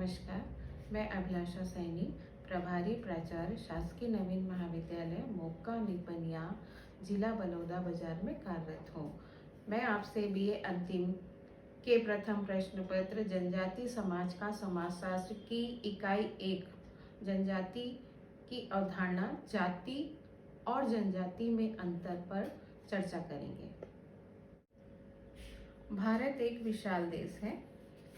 नमस्कार, मैं अभिलाषा सैनी, प्रभारी प्राचार्य शासकीय नवीन महाविद्यालय मोक्का निपनिया, जिला बलौदाबाजार में कार्यरत हूँ। मैं आपसे बीए अंतिम के प्रथम प्रश्न पत्र जनजाति समाज का समाजशास्त्र की इकाई 1 जनजाति की अवधारणा, जाति और जनजाति में अंतर पर चर्चा करेंगे। भारत एक विशाल देश है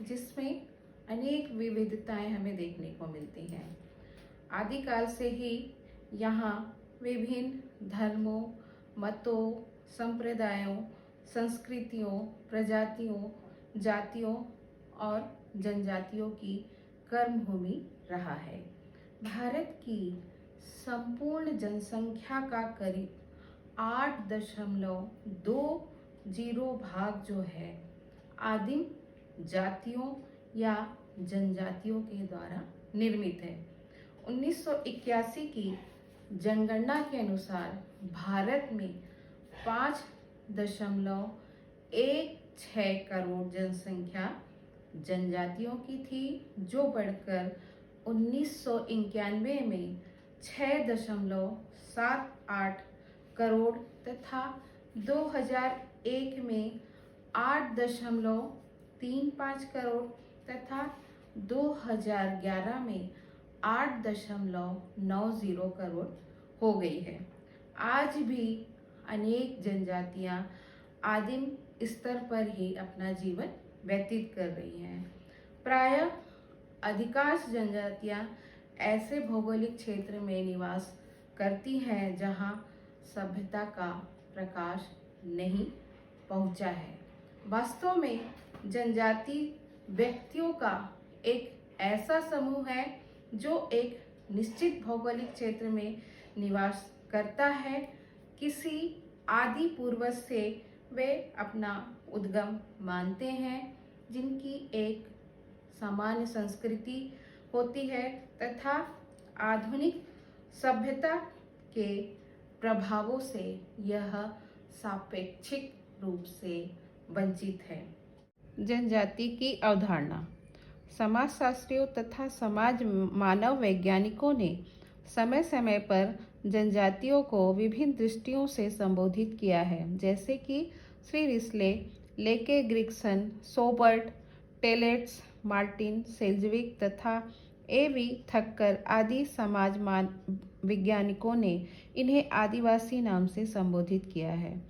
जिसमें अनेक विविधताएं हमें देखने को मिलती हैं। आदिकाल से ही यहाँ विभिन्न धर्मों, मतों, संप्रदायों, संस्कृतियों, प्रजातियों, जातियों और जनजातियों की कर्मभूमि रहा है। भारत की संपूर्ण जनसंख्या का करीब 8.20 भाग जो है आदिम जातियों या जनजातियों के द्वारा निर्मित है। 1981 की जनगणना के अनुसार भारत में 5.16 करोड़ जनसंख्या जनजातियों की थी, जो बढ़कर 1991 में 6.78 करोड़ तथा 2001 में 8.35 करोड़ तथा 2011 में 8.90 करोड़ हो गई है। आज भी अनेक जनजातियां आदिम स्तर पर ही अपना जीवन व्यतीत कर रही हैं। प्रायः अधिकांश जनजातियां ऐसे भौगोलिक क्षेत्र में निवास करती हैं जहां सभ्यता का प्रकाश नहीं पहुंचा है। वास्तव में जनजाति व्यक्तियों का एक ऐसा समूह है जो एक निश्चित भौगोलिक क्षेत्र में निवास करता है। किसी आदि पूर्वज से वे अपना उद्गम मानते हैं, जिनकी एक सामान्य संस्कृति होती है तथा आधुनिक सभ्यता के प्रभावों से यह सापेक्षिक रूप से वंचित है। जनजाति की अवधारणा। समाजशास्त्रियों तथा समाज मानव वैज्ञानिकों ने समय समय पर जनजातियों को विभिन्न दृष्टियों से संबोधित किया है, जैसे कि श्री रिस्ले, लेके ग्रिग्सन, सोबर्ट, टेलेट्स, मार्टिन, सेल्जविक तथा A.V. थक्कर आदि समाज वैज्ञानिकों ने इन्हें आदिवासी नाम से संबोधित किया है।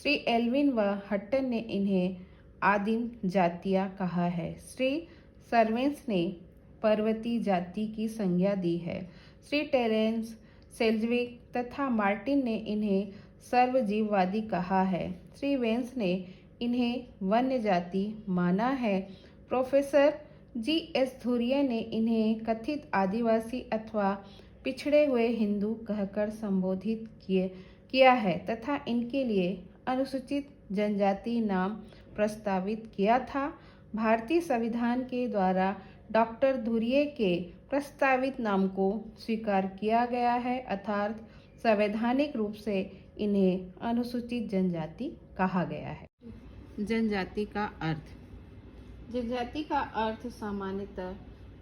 श्री एल्विन व हट्टन ने इन्हें आदिम जातियां कहा है। श्री सर्वेंस ने पर्वतीय जाति की संज्ञा दी है। श्री टेरेंस, सेल्जविक तथा मार्टिन ने इन्हें सर्वजीववादी कहा है। श्री वेंस ने इन्हें वन्य जाति माना है। Professor G.S. धुरिया ने इन्हें कथित आदिवासी अथवा पिछड़े हुए हिंदू कहकर संबोधित किया है तथा इनके लिए अनुसूचित जनजाति नाम प्रस्तावित किया था। भारतीय संविधान के द्वारा डॉक्टर धुरिये के प्रस्तावित नाम को स्वीकार किया गया है, अर्थात संवैधानिक रूप से इन्हें अनुसूचित जनजाति कहा गया है। जनजाति का अर्थ। जनजाति का अर्थ सामान्यतः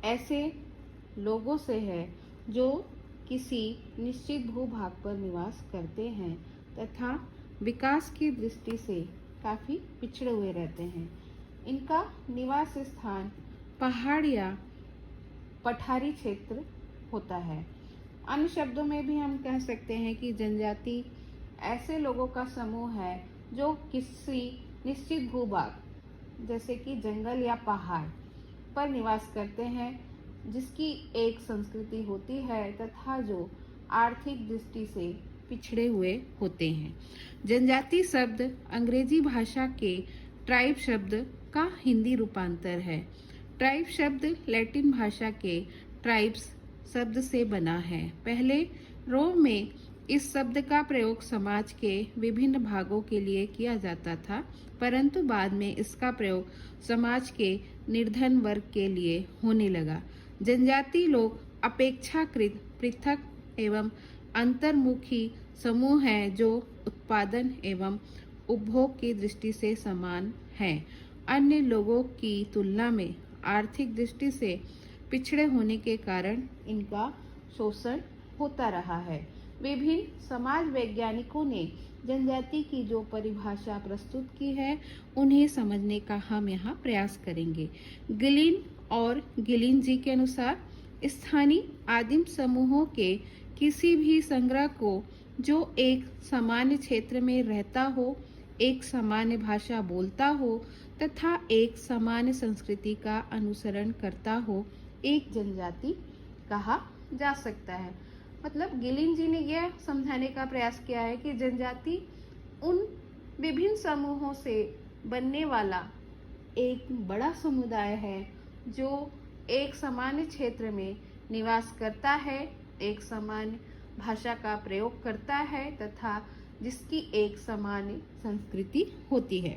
ऐसे लोगों से है जो किसी निश्चित भूभाग पर निवास करते हैं तथा विकास की दृष्टि से काफ़ी पिछड़े हुए रहते हैं। इनका निवास स्थान पहाड़ या पठारी क्षेत्र होता है। अन्य शब्दों में भी हम कह सकते हैं कि जनजाति ऐसे लोगों का समूह है जो किसी निश्चित भूभाग जैसे कि जंगल या पहाड़ पर निवास करते हैं, जिसकी एक संस्कृति होती है तथा जो आर्थिक दृष्टि से पिछड़े हुए होते हैं। जनजाति शब्द अंग्रेजी भाषा के ट्राइब शब्द का हिंदी रूपांतर है। ट्राइब शब्द लैटिन भाषा के ट्राइब्स शब्द से बना है। पहले रोम में इस शब्द का प्रयोग समाज के विभिन्न भागों के लिए किया जाता था, परंतु बाद में इसका प्रयोग समाज के निर्धन वर्ग के लिए होने लगा। जनजाति लोग अपेक्षाकृत पृथक एवं अंतर्मुखी समूह हैं जो उत्पादन एवं उपभोग की दृष्टि से समान हैं। अन्य लोगों की तुलना में आर्थिक दृष्टि से पिछड़े होने के कारण इनका शोषण होता रहा है। विभिन्न समाज वैज्ञानिकों ने जनजाति की जो परिभाषा प्रस्तुत की है उन्हें समझने का हम यहाँ प्रयास करेंगे। गिलिन और गिलिन जी के अनुसार स्थानीय आदिम समूहों के किसी भी संग्रह को जो एक सामान्य क्षेत्र में रहता हो, एक सामान्य भाषा बोलता हो तथा एक सामान्य संस्कृति का अनुसरण करता हो, एक जनजाति कहा जा सकता है। मतलब गिलिन जी ने यह समझाने का प्रयास किया है कि जनजाति उन विभिन्न समूहों से बनने वाला एक बड़ा समुदाय है जो एक सामान्य क्षेत्र में निवास करता है, एक सामान्य भाषा का प्रयोग करता है तथा जिसकी एक सामान्य संस्कृति होती है।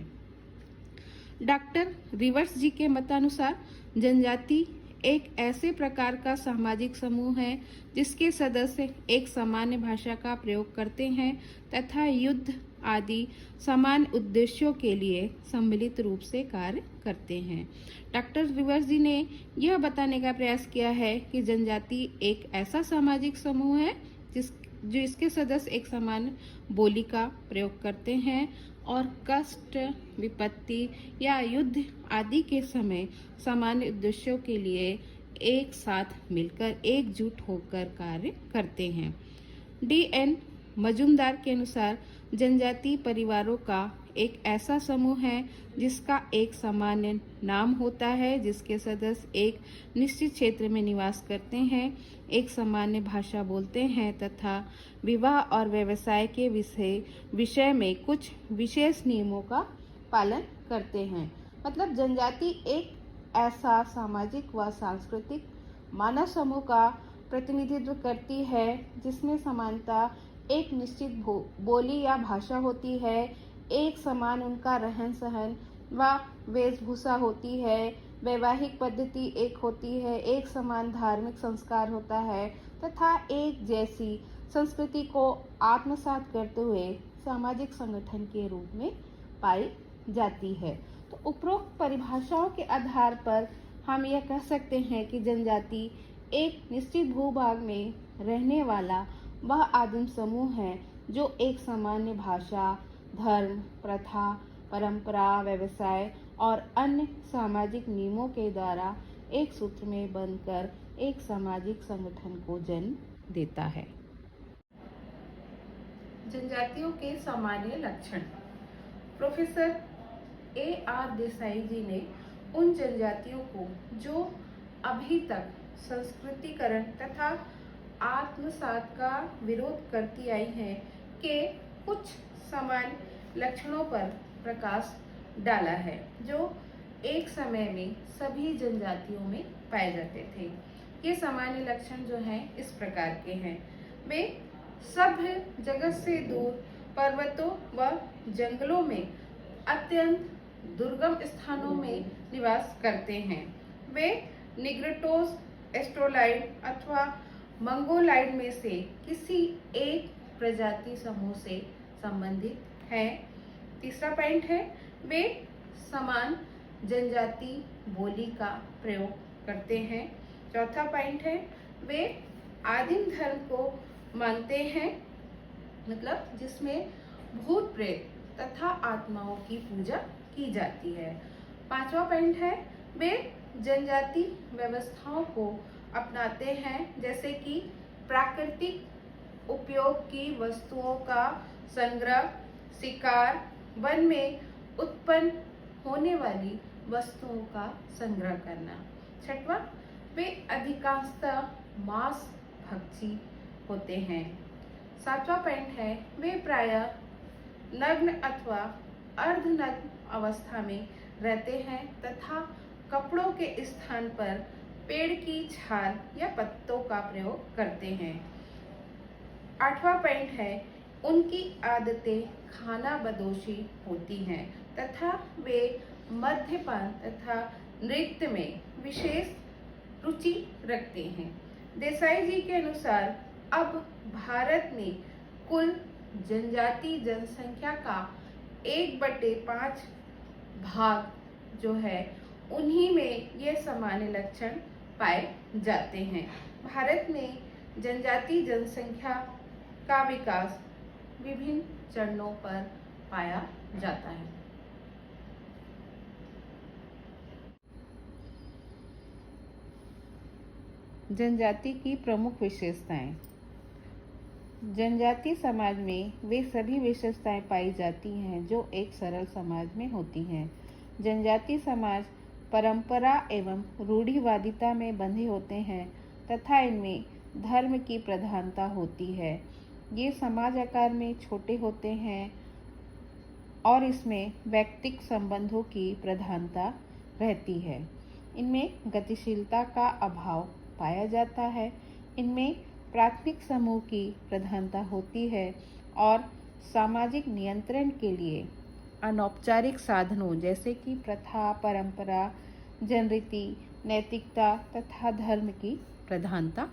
डॉक्टर रिवर्स जी के मतानुसार जनजाति एक ऐसे प्रकार का सामाजिक समूह है जिसके सदस्य एक सामान्य भाषा का प्रयोग करते हैं तथा युद्ध आदि सामान्य उद्देश्यों के लिए सम्मिलित रूप से कार्य करते हैं। डॉक्टर रिवर्स जी ने यह बताने का प्रयास किया है कि जनजाति एक ऐसा सामाजिक समूह है जो इसके सदस्य एक समान बोली का प्रयोग करते हैं और कष्ट, विपत्ति या युद्ध आदि के समय सामान्य उद्देश्यों के लिए एक साथ मिलकर एकजुट होकर कार्य करते हैं। D.N. मजूमदार के अनुसार जनजाति परिवारों का एक ऐसा समूह है जिसका एक सामान्य नाम होता है, जिसके सदस्य एक निश्चित क्षेत्र में निवास करते हैं, एक सामान्य भाषा बोलते हैं तथा विवाह और व्यवसाय के विषय में कुछ विशेष नियमों का पालन करते हैं। मतलब जनजाति एक ऐसा सामाजिक व सांस्कृतिक मानव समूह का प्रतिनिधित्व करती है जिसमें समानता एक निश्चित बोली या भाषा होती है, एक समान उनका रहन सहन व वेशभूषा होती है, वैवाहिक पद्धति एक होती है, एक समान धार्मिक संस्कार होता है तथा एक जैसी संस्कृति को आत्मसात करते हुए सामाजिक संगठन के रूप में पाई जाती है। तो उपरोक्त परिभाषाओं के आधार पर हम यह कह सकते हैं कि जनजाति एक निश्चित भूभाग में रहने वाला वह आदिम समूह है जो एक सामान्य भाषा, धर्म, प्रथा, परंपरा, व्यवसाय और अन्य सामाजिक नियमों के द्वारा एक सूत्र में बंधकर एक सामाजिक संगठन को जन्म देता है। जनजातियों के सामान्य लक्षण। Professor A.R. देसाई जी ने उन जनजातियों को जो अभी तक संस्कृतिकरण तथा आत्मसात का विरोध करती आई हैं के कुछ सामान्य लक्षणों पर प्रकाश डाला है जो एक समय में सभी जनजातियों में पाए जाते थे। ये सामान्य लक्षण जो हैं इस प्रकार के हैं। वे सभ्य जगत से दूर पर्वतों व जंगलों में अत्यंत दुर्गम स्थानों में निवास करते हैं। वे निग्रोटोस, एस्ट्रोलाइड अथवा मंगोलाइड में से किसी एक प्रजाति समूह से संबंधित है। तीसरा पॉइंट है वे समान जनजाति बोली का प्रयोग करते हैं। चौथा पॉइंट है वे आदिम धर्म को मानते हैं, मतलब जिसमें भूत प्रेत तथा आत्माओं की पूजा की जाती है। पांचवा पॉइंट है वे जनजाति व्यवस्थाओं को अपनाते हैं, जैसे कि प्राकृतिक उपयोग की वस्तुओं का संग्रह, शिकार, वन में उत्पन्न होने वाली वस्तुओं का संग्रह करना। छठवां, वे अधिकांशतः मांस भक्षी होते हैं। सातवां पॉइंट है वे प्रायः नग्न अथवा अर्धनग्न अवस्था में रहते हैं तथा कपड़ों के स्थान पर पेड़ की छाल या पत्तों का प्रयोग करते हैं। आठवां पॉइंट है उनकी आदतें खाना बदोशी होती हैं तथा वे मद्यपान तथा नृत्य में विशेष रुचि रखते हैं। देसाई जी के अनुसार अब भारत में कुल जनजाति जनसंख्या का 1/5 भाग जो है उन्हीं में ये सामान्य लक्षण पाए जाते हैं। भारत में जनजाति जनसंख्या का विकास विभिन्न चरणों पर पाया जाता है। जनजाति की प्रमुख विशेषताएं। जनजाति समाज में वे सभी विशेषताएं पाई जाती हैं जो एक सरल समाज में होती हैं। जनजाति समाज परंपरा एवं रूढ़िवादिता में बंधे होते हैं तथा इनमें धर्म की प्रधानता होती है। ये समाज आकार में छोटे होते हैं और इसमें व्यक्तिगत संबंधों की प्रधानता रहती है। इनमें गतिशीलता का अभाव पाया जाता है। इनमें प्राथमिक समूह की प्रधानता होती है और सामाजिक नियंत्रण के लिए अनौपचारिक साधनों जैसे कि प्रथा, परंपरा, जनरीति, नैतिकता तथा धर्म की प्रधानता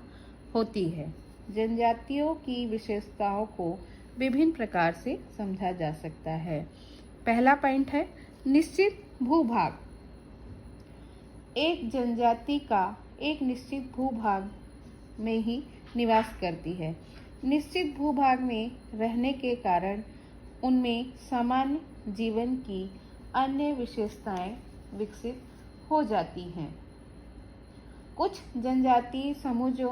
होती है। जनजातियों की विशेषताओं को विभिन्न प्रकार से समझा जा सकता है। पहला पॉइंट है निश्चित भूभाग। एक जनजाति का एक निश्चित भूभाग में ही निवास करती है। निश्चित भूभाग में रहने के कारण उनमें सामान्य जीवन की अन्य विशेषताएं विकसित हो जाती हैं। कुछ जनजातीय समूह जो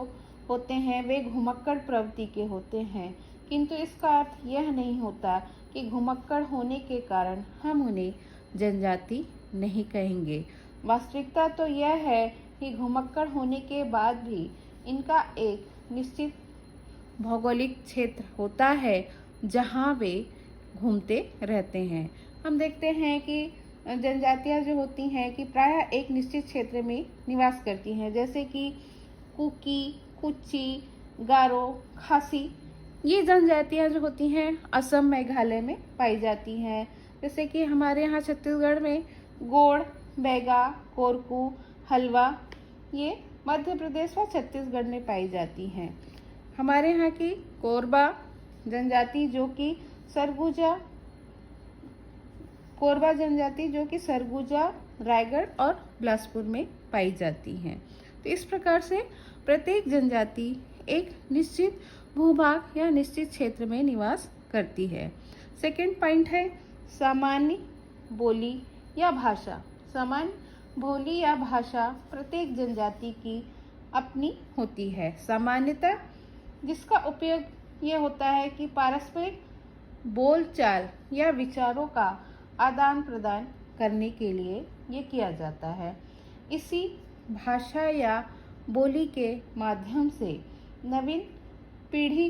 होते हैं वे घुमक्कड़ प्रवृत्ति के होते हैं, किंतु इसका अर्थ यह नहीं होता कि घुमक्कड़ होने के कारण हम उन्हें जनजाति नहीं कहेंगे। वास्तविकता तो यह है कि घुमक्कड़ होने के बाद भी इनका एक निश्चित भौगोलिक क्षेत्र होता है जहाँ वे घूमते रहते हैं। हम देखते हैं कि जनजातियाँ जो होती हैं कि प्रायः एक निश्चित क्षेत्र में निवास करती हैं, जैसे कि कुकी, कुची, गारो, खासी। ये जनजातियाँ जो होती हैं असम, मेघालय में पाई जाती हैं। जैसे कि हमारे यहाँ छत्तीसगढ़ में गोंड, बैगा, कोरकू, हलवा ये मध्य प्रदेश व छत्तीसगढ़ में पाई जाती हैं। हमारे यहाँ की कोरबा जनजाति जो कि सरगुजा, रायगढ़ और बिलासपुर में पाई जाती हैं। तो इस प्रकार से प्रत्येक जनजाति एक निश्चित भूभाग या निश्चित क्षेत्र में निवास करती है। सेकंड पॉइंट है सामान्य बोली या भाषा। सामान्य बोली या भाषा प्रत्येक जनजाति की अपनी होती है। सामान्यतः जिसका उपयोग ये होता है कि पारस्परिक बोलचाल या विचारों का आदान प्रदान करने के लिए ये किया जाता है। इसी भाषा या बोली के माध्यम से नवीन पीढ़ी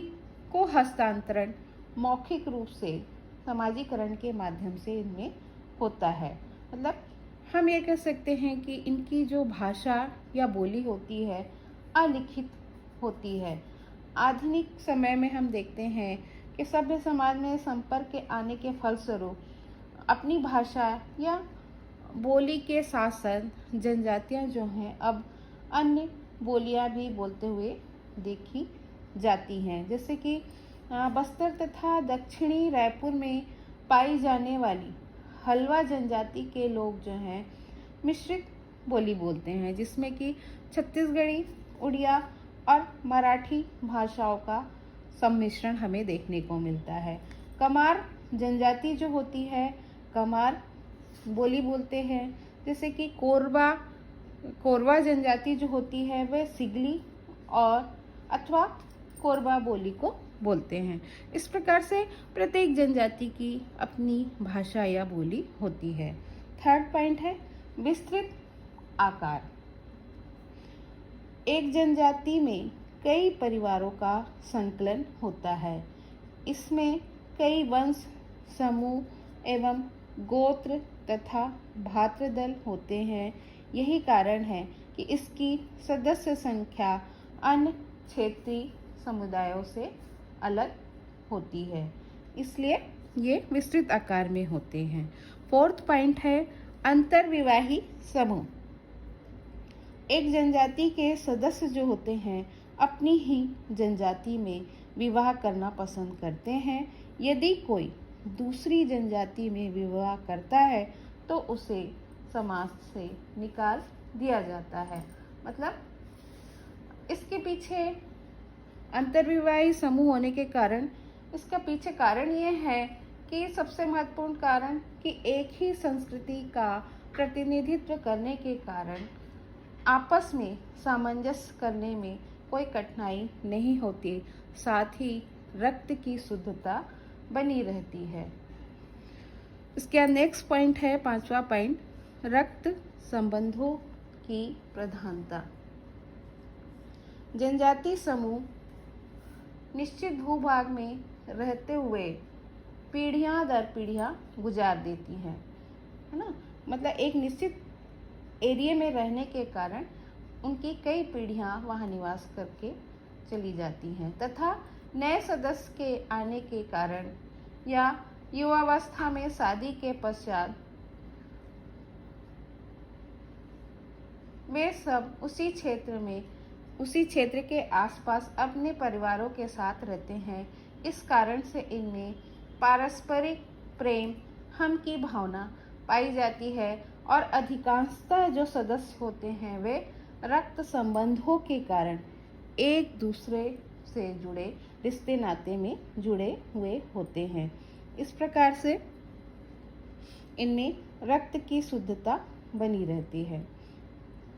को हस्तांतरण मौखिक रूप से समाजीकरण के माध्यम से इनमें होता है। मतलब हम ये कह सकते हैं कि इनकी जो भाषा या बोली होती है अलिखित होती है। आधुनिक समय में हम देखते हैं कि सभ्य समाज में संपर्क के आने के फलस्वरूप अपनी भाषा या बोली के साथ साथ जनजातियाँ जो हैं अब अन्य बोलियाँ भी बोलते हुए देखी जाती हैं। जैसे कि बस्तर तथा दक्षिणी रायपुर में पाई जाने वाली हलवा जनजाति के लोग जो हैं मिश्रित बोली बोलते हैं, जिसमें कि छत्तीसगढ़ी, उड़िया और मराठी भाषाओं का सम्मिश्रण हमें देखने को मिलता है। कमार जनजाति जो होती है कमार बोली बोलते हैं। जैसे कि कोरवा जनजाति जो होती है वह सिगली और अथवा कोरबा बोली को बोलते हैं। इस प्रकार से प्रत्येक जनजाति की अपनी भाषा या बोली होती है। थर्ड पॉइंट है विस्तृत आकार। एक जनजाति में कई परिवारों का संकलन होता है। इसमें कई वंश, समूह एवं गोत्र तथा भातृदल होते हैं। यही कारण है कि इसकी सदस्य संख्या अन्य क्षेत्रीय समुदायों से अलग होती है, इसलिए ये विस्तृत आकार में होते हैं। फोर्थ पॉइंट है अंतर्विवाही समूह। एक जनजाति के सदस्य जो होते हैं अपनी ही जनजाति में विवाह करना पसंद करते हैं। यदि कोई दूसरी जनजाति में विवाह करता है तो उसे समाज से निकाल दिया जाता है। मतलब इसके पीछे अंतर्विवाही समूह होने के कारण, इसका पीछे कारण ये है कि सबसे महत्वपूर्ण कारण कि एक ही संस्कृति का प्रतिनिधित्व करने के कारण आपस में सामंजस्य करने में कोई कठिनाई नहीं होती, साथ ही रक्त की शुद्धता बनी रहती है। इसका नेक्स्ट पॉइंट है, 5वां पॉइंट, रक्त संबंधों की प्रधानता। जनजाति समूह निश्चित भूभाग में रहते हुए पीढ़ियां दर पीढ़ियां गुजार देती है ना। मतलब एक निश्चित एरिया में रहने के कारण उनकी कई पीढ़ियां वहां निवास करके चली जाती हैं, तथा नए सदस्य के आने के कारण या युवावस्था में शादी के पश्चात वे सब उसी क्षेत्र के आसपास अपने परिवारों के साथ रहते हैं। इस कारण से इनमें पारस्परिक प्रेम, हम की भावना पाई जाती है और अधिकांशतः जो सदस्य होते हैं वे रक्त संबंधों के कारण एक दूसरे से जुड़े रिश्ते नाते में जुड़े हुए होते हैं। इस प्रकार से इनमें रक्त की शुद्धता बनी रहती है।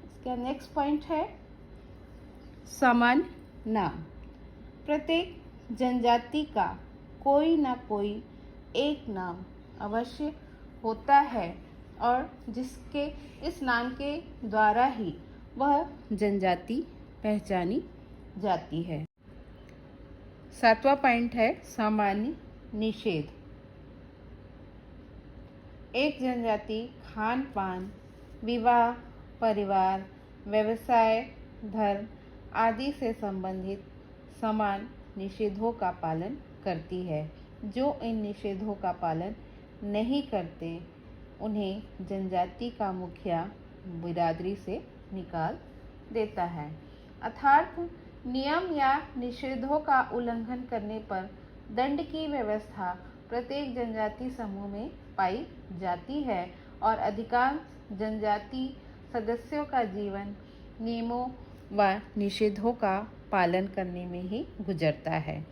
इसका नेक्स्ट पॉइंट है सामान्य नाम। प्रत्येक जनजाति का कोई ना कोई एक नाम अवश्य होता है और जिसके इस नाम के द्वारा ही वह जनजाति पहचानी जाती है। 7वां पॉइंट है सामान्य निषेध। एक जनजाति खान पान, विवाह, परिवार, व्यवसाय, धर्म आदि से संबंधित समान निषेधों का पालन करती है। जो इन निषेधों का पालन नहीं करते उन्हें जनजाति का मुखिया बिरादरी से निकाल देता है। अर्थात नियम या निषेधों का उल्लंघन करने पर दंड की व्यवस्था प्रत्येक जनजाति समूह में पाई जाती है और अधिकांश जनजाति सदस्यों का जीवन नियमों व निषेधों का पालन करने में ही गुजरता है।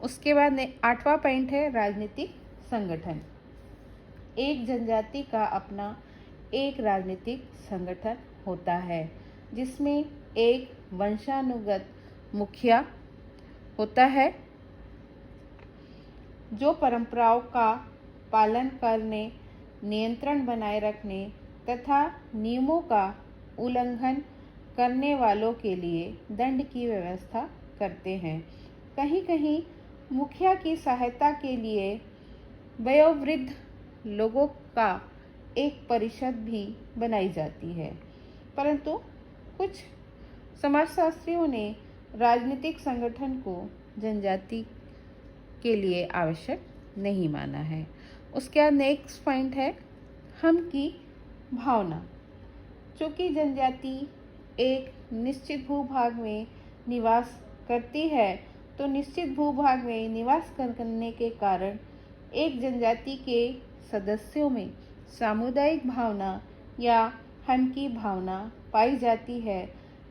उसके बाद 8वां पॉइंट है राजनीतिक संगठन। एक जनजाति का अपना एक राजनीतिक संगठन होता है जिसमें एक वंशानुगत मुखिया होता है जो परंपराओं का पालन करने, नियंत्रण बनाए रखने तथा नियमों का उल्लंघन करने वालों के लिए दंड की व्यवस्था करते हैं। कहीं कहीं मुखिया की सहायता के लिए वयोवृद्ध लोगों का एक परिषद भी बनाई जाती है, परंतु कुछ समाजशास्त्रियों ने राजनीतिक संगठन को जनजाति के लिए आवश्यक नहीं माना है। उसके बाद नेक्स्ट पॉइंट है हम की भावना। चूँकि जनजाति एक निश्चित भूभाग में निवास करती है तो निश्चित भूभाग में निवास करने के कारण एक जनजाति के सदस्यों में सामुदायिक भावना या हम की भावना पाई जाती है।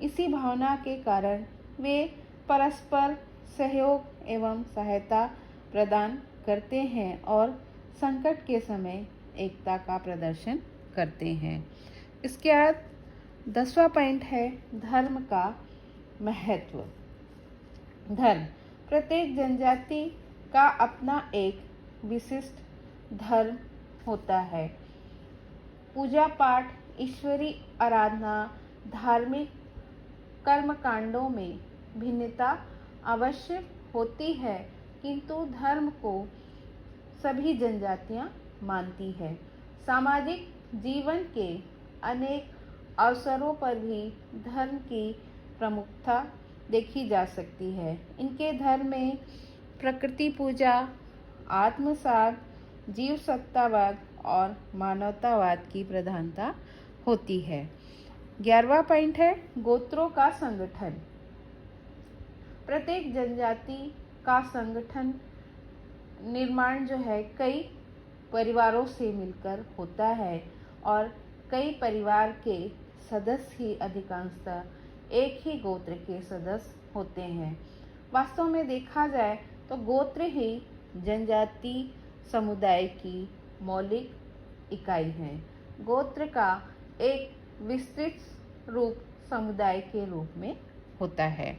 इसी भावना के कारण वे परस्पर सहयोग एवं सहायता प्रदान करते हैं और संकट के समय एकता का प्रदर्शन करते हैं। इसके बाद 10वां पॉइंट है धर्म का महत्व। धर्म। प्रत्येक जनजाति का अपना एक विशिष्ट धर्म होता है। पूजा पाठ, ईश्वरीय आराधना, धार्मिक कर्मकांडों में भिन्नता अवश्य होती है, किंतु धर्म को सभी जनजातियां मानती है। सामाजिक जीवन के अनेक अवसरों पर भी धर्म की प्रमुखता देखी जा सकती है। इनके धर्म में प्रकृति पूजा, आत्मसात, जीव सत्तावाद और मानवतावाद की प्रधानता होती है। 11वां पॉइंट है गोत्रों का संगठन। प्रत्येक जनजाति का संगठन निर्माण जो है कई परिवारों से मिलकर होता है और कई परिवार के सदस्य ही अधिकांशतः एक ही गोत्र के सदस्य होते हैं। वास्तव में देखा जाए तो गोत्र ही जनजाति समुदाय की मौलिक इकाई है। गोत्र का एक विस्तृत रूप समुदाय के रूप में होता है।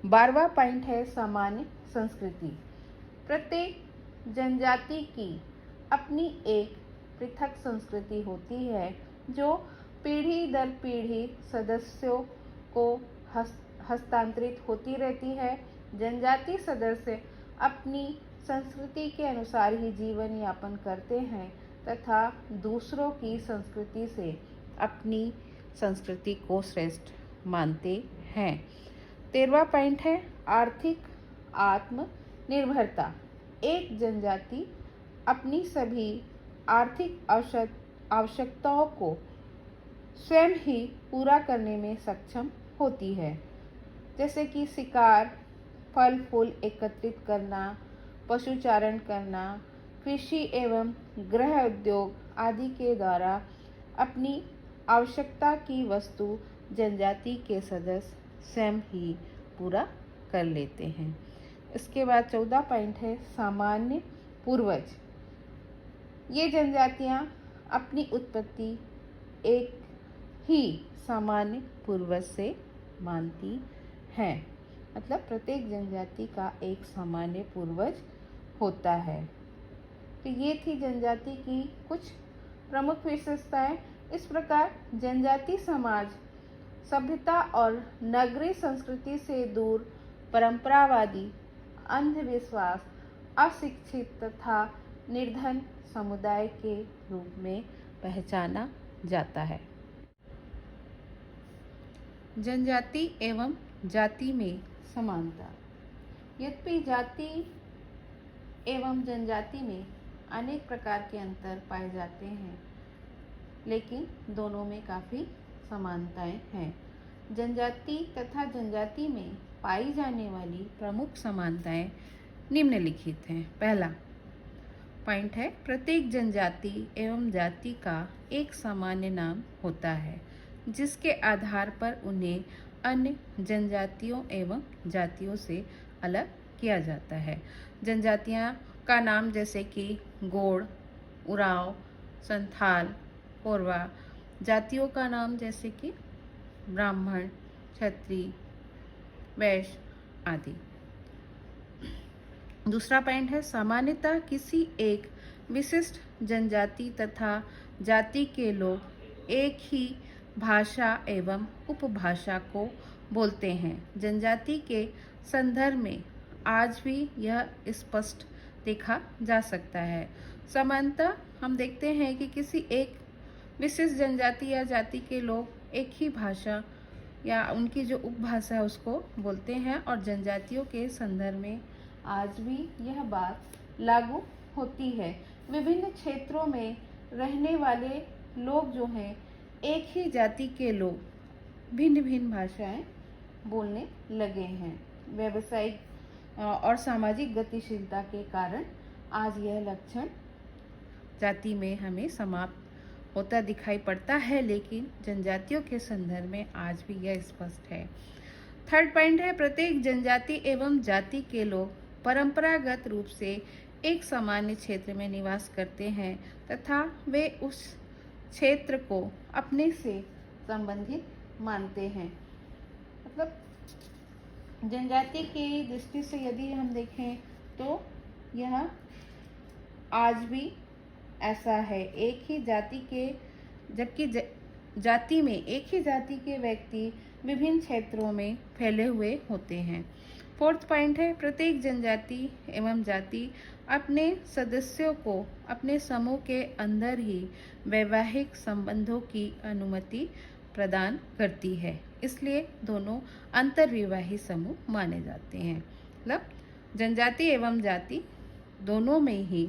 12वां पॉइंट है सामान्य संस्कृति। प्रत्येक जनजाति की अपनी एक पृथक संस्कृति होती है जो पीढ़ी दर पीढ़ी सदस्यों को हस्तांतरित होती रहती है। जनजाति सदस्य अपनी संस्कृति के अनुसार ही जीवन यापन करते हैं तथा दूसरों की संस्कृति से अपनी संस्कृति को श्रेष्ठ मानते हैं। 13वां पॉइंट है आर्थिक आत्मनिर्भरता। एक जनजाति अपनी सभी आर्थिक आवश्यकताओं को स्वयं ही पूरा करने में सक्षम होती है, जैसे कि शिकार, फल फूल एकत्रित करना, पशुचारण करना, कृषि एवं गृह उद्योग आदि के द्वारा अपनी आवश्यकता की वस्तु जनजाति के सदस्य स्वयं ही पूरा कर लेते हैं। इसके बाद 14 पॉइंट है सामान्य पूर्वज। ये जनजातियां अपनी उत्पत्ति एक ही सामान्य पूर्वज से मानती हैं। मतलब प्रत्येक जनजाति का एक सामान्य पूर्वज होता है। तो ये थी जनजाति की कुछ प्रमुख विशेषताएं। इस प्रकार जनजाति समाज सभ्यता और नगरीय संस्कृति से दूर परंपरावादी, अंधविश्वास, अशिक्षित तथा निर्धन समुदाय के रूप में पहचाना जाता है। जनजाति एवं जाति में समानता। यद्यपि जाति एवं जनजाति में अनेक प्रकार के अंतर पाए जाते हैं, लेकिन दोनों में काफ़ी समानताएं हैं। जनजाति तथा जनजाति में पाई जाने वाली प्रमुख समानताएं निम्नलिखित हैं। पहला पॉइंट है प्रत्येक जनजाति एवं जाति का एक सामान्य नाम होता है, जिसके आधार पर उन्हें अन्य जनजातियों एवं जातियों से अलग किया जाता है। जनजातियां का नाम जैसे कि गोंड, उरांव, संथाल, कोरवा। जातियों का नाम जैसे कि ब्राह्मण, क्षत्रिय, वैश्य आदि। दूसरा पॉइंट है सामान्यतः किसी एक विशिष्ट जनजाति तथा जाति के लोग एक ही भाषा एवं उपभाषा को बोलते हैं। जनजाति के संदर्भ में आज भी यह स्पष्ट देखा जा सकता है। सामान्यतः हम देखते हैं कि किसी एक विशिष्ट जनजाति या जाति के लोग एक ही भाषा या उनकी जो उपभाषा है उसको बोलते हैं, और जनजातियों के संदर्भ में आज भी यह बात लागू होती है। विभिन्न क्षेत्रों में रहने वाले लोग जो हैं, एक ही जाति के लोग भिन्न भिन्न भाषाएं बोलने लगे हैं। व्यावसायिक और सामाजिक गतिशीलता के कारण आज यह लक्षण जाति में हमें समाप्त होता दिखाई पड़ता है, लेकिन जनजातियों के संदर्भ में आज भी यह स्पष्ट है। थर्ड पॉइंट है प्रत्येक जनजाति एवं जाति के लोग परंपरागत रूप से एक सामान्य क्षेत्र में निवास करते हैं तथा वे उस क्षेत्र को अपने से संबंधित मानते हैं। मतलब जनजाति की दृष्टि से यदि हम देखें तो यह आज भी ऐसा है। एक ही जाति के जबकि जाति में एक ही जाति के व्यक्ति विभिन्न क्षेत्रों में फैले हुए होते हैं। फोर्थ पॉइंट है प्रत्येक जनजाति एवं जाति अपने सदस्यों को अपने समूह के अंदर ही वैवाहिक संबंधों की अनुमति प्रदान करती है, इसलिए दोनों अंतर्विवाही समूह माने जाते हैं। मतलब जनजाति एवं जाति दोनों में ही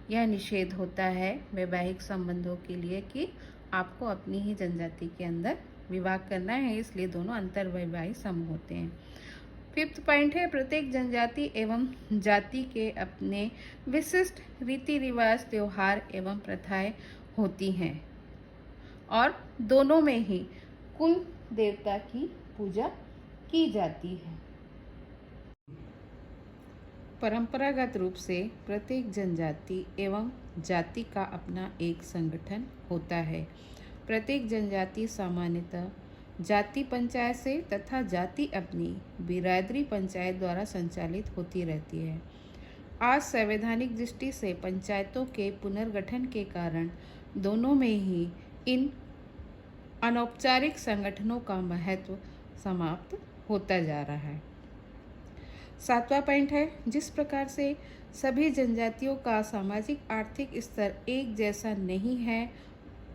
यह निषेध होता है वैवाहिक संबंधों के लिए कि आपको अपनी ही जनजाति के अंदर विवाह करना है, इसलिए दोनों अंतर्वैवाहिक समूह होते हैं। फिफ्थ पॉइंट है प्रत्येक जनजाति एवं जाति के अपने विशिष्ट रीति रिवाज, त्योहार एवं प्रथाएं होती हैं और दोनों में ही कुल देवता की पूजा की जाती है। परंपरागत रूप से प्रत्येक जनजाति एवं जाति का अपना एक संगठन होता है। प्रत्येक जनजाति सामान्यतः जाति पंचायत से तथा जाति अपनी बिरादरी पंचायत द्वारा संचालित होती रहती है। आज संवैधानिक दृष्टि से पंचायतों के पुनर्गठन के कारण दोनों में ही इन अनौपचारिक संगठनों का महत्व समाप्त होता जा रहा है। 7वां पॉइंट है, जिस प्रकार से सभी जनजातियों का सामाजिक आर्थिक स्तर एक जैसा नहीं है,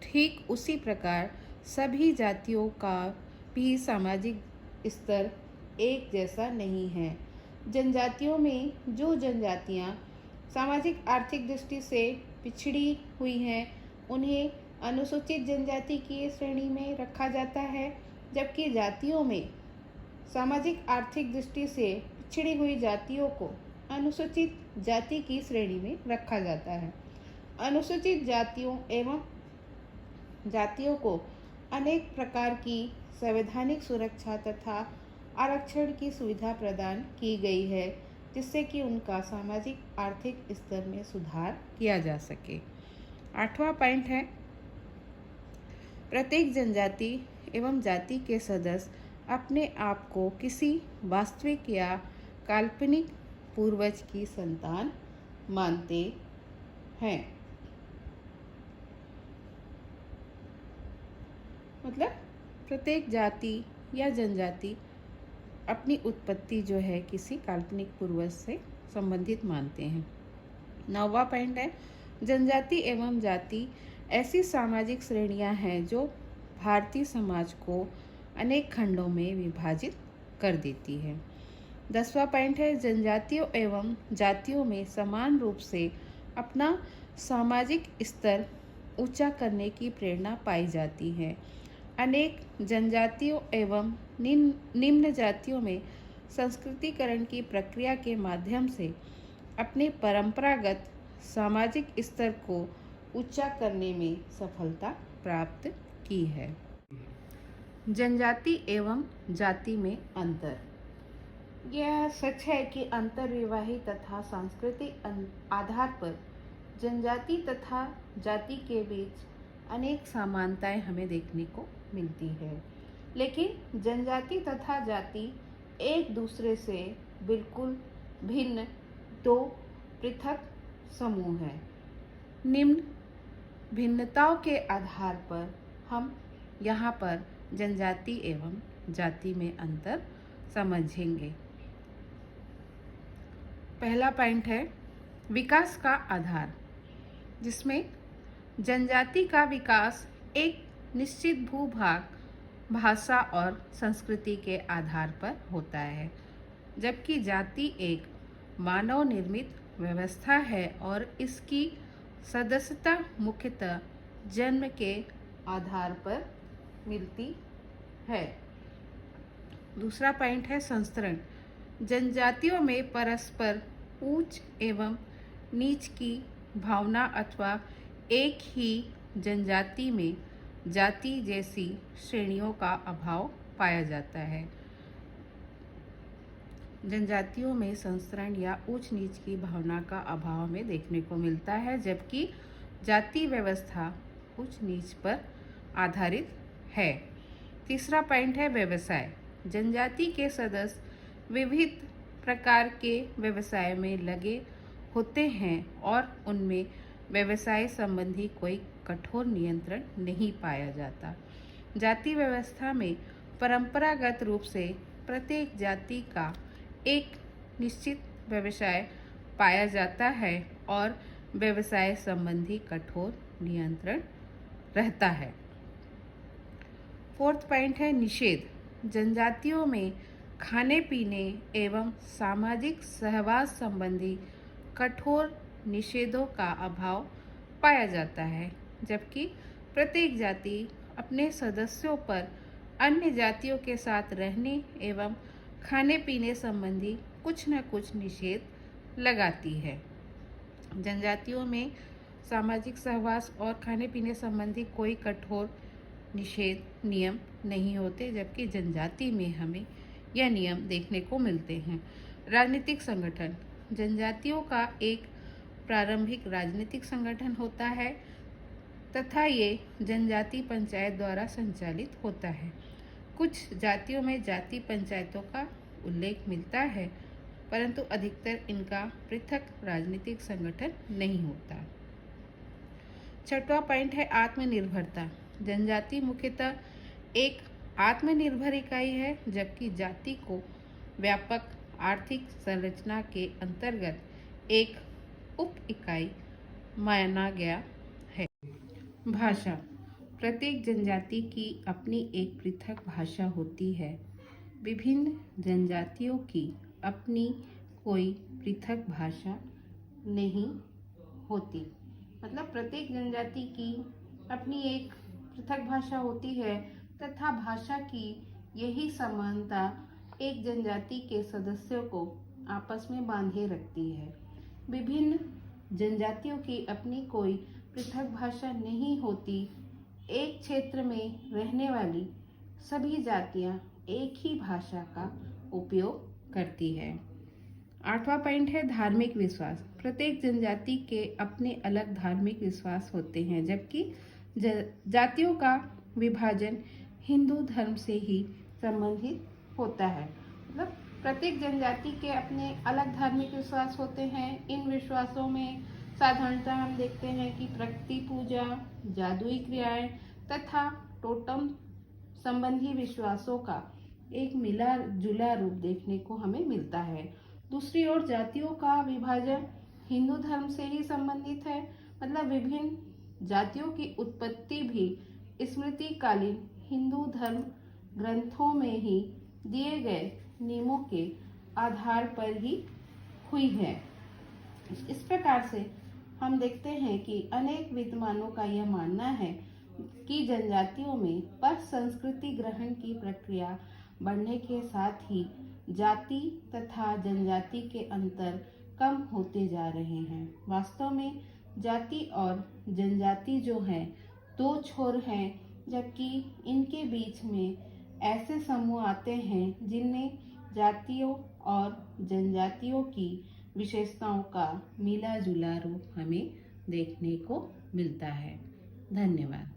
ठीक उसी प्रकार सभी जातियों का भी सामाजिक स्तर एक जैसा नहीं है। जनजातियों में जो जनजातियां सामाजिक आर्थिक दृष्टि से पिछड़ी हुई हैं, उन्हें अनुसूचित जनजाति की श्रेणी में रखा जाता है, जबकि जातियों में सामाजिक आर्थिक दृष्टि से पिछड़ी हुई जातियों को अनुसूचित जाति की श्रेणी में रखा जाता है। अनुसूचित जातियों एवं जातियों को अनेक प्रकार की संवैधानिक सुरक्षा तथा आरक्षण की सुविधा प्रदान की गई है, जिससे कि उनका सामाजिक आर्थिक स्तर में सुधार किया जा सके। 8वां पॉइंट है, प्रत्येक जनजाति एवं जाति के सदस्य अपने आप को किसी वास्तविक या काल्पनिक पूर्वज की संतान मानते हैं। मतलब प्रत्येक जाति या जनजाति अपनी उत्पत्ति जो है किसी काल्पनिक पूर्वज से संबंधित मानते हैं। 9वां पॉइंट है, जनजाति एवं जाति ऐसी सामाजिक श्रेणियां हैं जो भारतीय समाज को अनेक खंडों में विभाजित कर देती है। 10वां पॉइंट है, जनजातियों एवं जातियों में समान रूप से अपना सामाजिक स्तर ऊंचा करने की प्रेरणा पाई जाती है। अनेक जनजातियों एवं निम्न जातियों में संस्कृतिकरण की प्रक्रिया के माध्यम से अपने परंपरागत सामाजिक स्तर को ऊंचा करने में सफलता प्राप्त की है। जनजाति एवं जाति में अंतर। यह सच है कि अंतर्विवाही तथा सांस्कृतिक आधार पर जनजाति तथा जाति के बीच अनेक समानताएं हमें देखने को मिलती है, लेकिन जनजाति तथा जाति एक दूसरे से बिल्कुल भिन्न दो पृथक समूह हैं। निम्न भिन्नताओं के आधार पर हम यहाँ पर जनजाति एवं जाति में अंतर समझेंगे। पहला पॉइंट है विकास का आधार, जिसमें जनजाति का विकास एक निश्चित भूभाग, भाषा और संस्कृति के आधार पर होता है, जबकि जाति एक मानव निर्मित व्यवस्था है और इसकी सदस्यता मुख्यतः जन्म के आधार पर मिलती है। दूसरा पॉइंट है संस्तरण। जनजातियों में परस्पर ऊंच एवं नीच की भावना अथवा एक ही जनजाति में जाति जैसी श्रेणियों का अभाव पाया जाता है। जनजातियों में संस्तरण या ऊंच नीच की भावना का अभाव हमें देखने को मिलता है, जबकि जाति व्यवस्था ऊंच नीच पर आधारित है। तीसरा पॉइंट है व्यवसाय। जनजाति के सदस्य विविध प्रकार के व्यवसाय में लगे होते हैं और उनमें व्यवसाय संबंधी कोई कठोर नियंत्रण नहीं पाया जाता। जाति व्यवस्था में परंपरागत रूप से प्रत्येक जाति का एक निश्चित व्यवसाय पाया जाता है और व्यवसाय संबंधी कठोर नियंत्रण रहता है। फोर्थ पॉइंट है निषेध। जनजातियों में खाने पीने एवं सामाजिक सहवास संबंधी कठोर निषेधों का अभाव पाया जाता है, जबकि प्रत्येक जाति अपने सदस्यों पर अन्य जातियों के साथ रहने एवं खाने पीने संबंधी कुछ न कुछ निषेध लगाती है। जनजातियों में सामाजिक सहवास और खाने पीने संबंधी कोई कठोर निषेध नियम नहीं होते, जबकि जनजाति में हमें यह नियम देखने को मिलते हैं। राजनीतिक संगठन जनजातियों का एक प्रारंभिक राजनीतिक संगठन होता है तथा ये जनजाति पंचायत द्वारा संचालित होता है। कुछ जातियों में जाति पंचायतों का उल्लेख मिलता है, परंतु अधिकतर इनका पृथक राजनीतिक संगठन नहीं होता। छठवां पॉइंट है आत्मनिर्भरता। जनजाति मुख्यतः एक आत्मनिर्भर इकाई है, जबकि जाति को व्यापक आर्थिक संरचना के अंतर्गत एक उप इकाई माना गया है। भाषा प्रत्येक जनजाति की अपनी एक पृथक भाषा होती है। विभिन्न जनजातियों की अपनी कोई पृथक भाषा नहीं होती। मतलब प्रत्येक जनजाति की अपनी एक पृथक भाषा होती है तथा भाषा की यही समानता एक जनजाति के सदस्यों को आपस में बांधे रखती है। विभिन्न जनजातियों की अपनी कोई पृथक भाषा नहीं होती। एक क्षेत्र में रहने वाली सभी जातियां एक ही भाषा का उपयोग करती है। आठवां पॉइंट है धार्मिक विश्वास। प्रत्येक जनजाति के अपने अलग धार्मिक विश्वास होते हैं, जबकि जातियों का विभाजन हिंदू धर्म से ही संबंधित होता है। मतलब प्रत्येक जनजाति के अपने अलग धार्मिक विश्वास होते हैं। इन विश्वासों में साधारणतः हम देखते हैं कि प्रकृति पूजा, जादुई क्रियाएं तथा टोटम संबंधी विश्वासों का एक मिला जुला रूप देखने को हमें मिलता है। दूसरी ओर जातियों का विभाजन हिंदू धर्म से ही संबंधित है। मतलब विभिन्न जातियों की उत्पत्ति भी स्मृतिकालीन हिंदू धर्म ग्रंथों में ही दिए गए नियमों के आधार पर ही हुई है। इस प्रकार से हम देखते हैं कि अनेक विद्वानों का यह मानना है कि जनजातियों में पर संस्कृति ग्रहण की प्रक्रिया बढ़ने के साथ ही जाति तथा जनजाति के अंतर कम होते जा रहे हैं। वास्तव में जाति और जनजाति जो हैं दो छोर हैं, जबकि इनके बीच में ऐसे समूह आते हैं जिनमें जातियों और जनजातियों की विशेषताओं का मिला जुला रूप हमें देखने को मिलता है। धन्यवाद।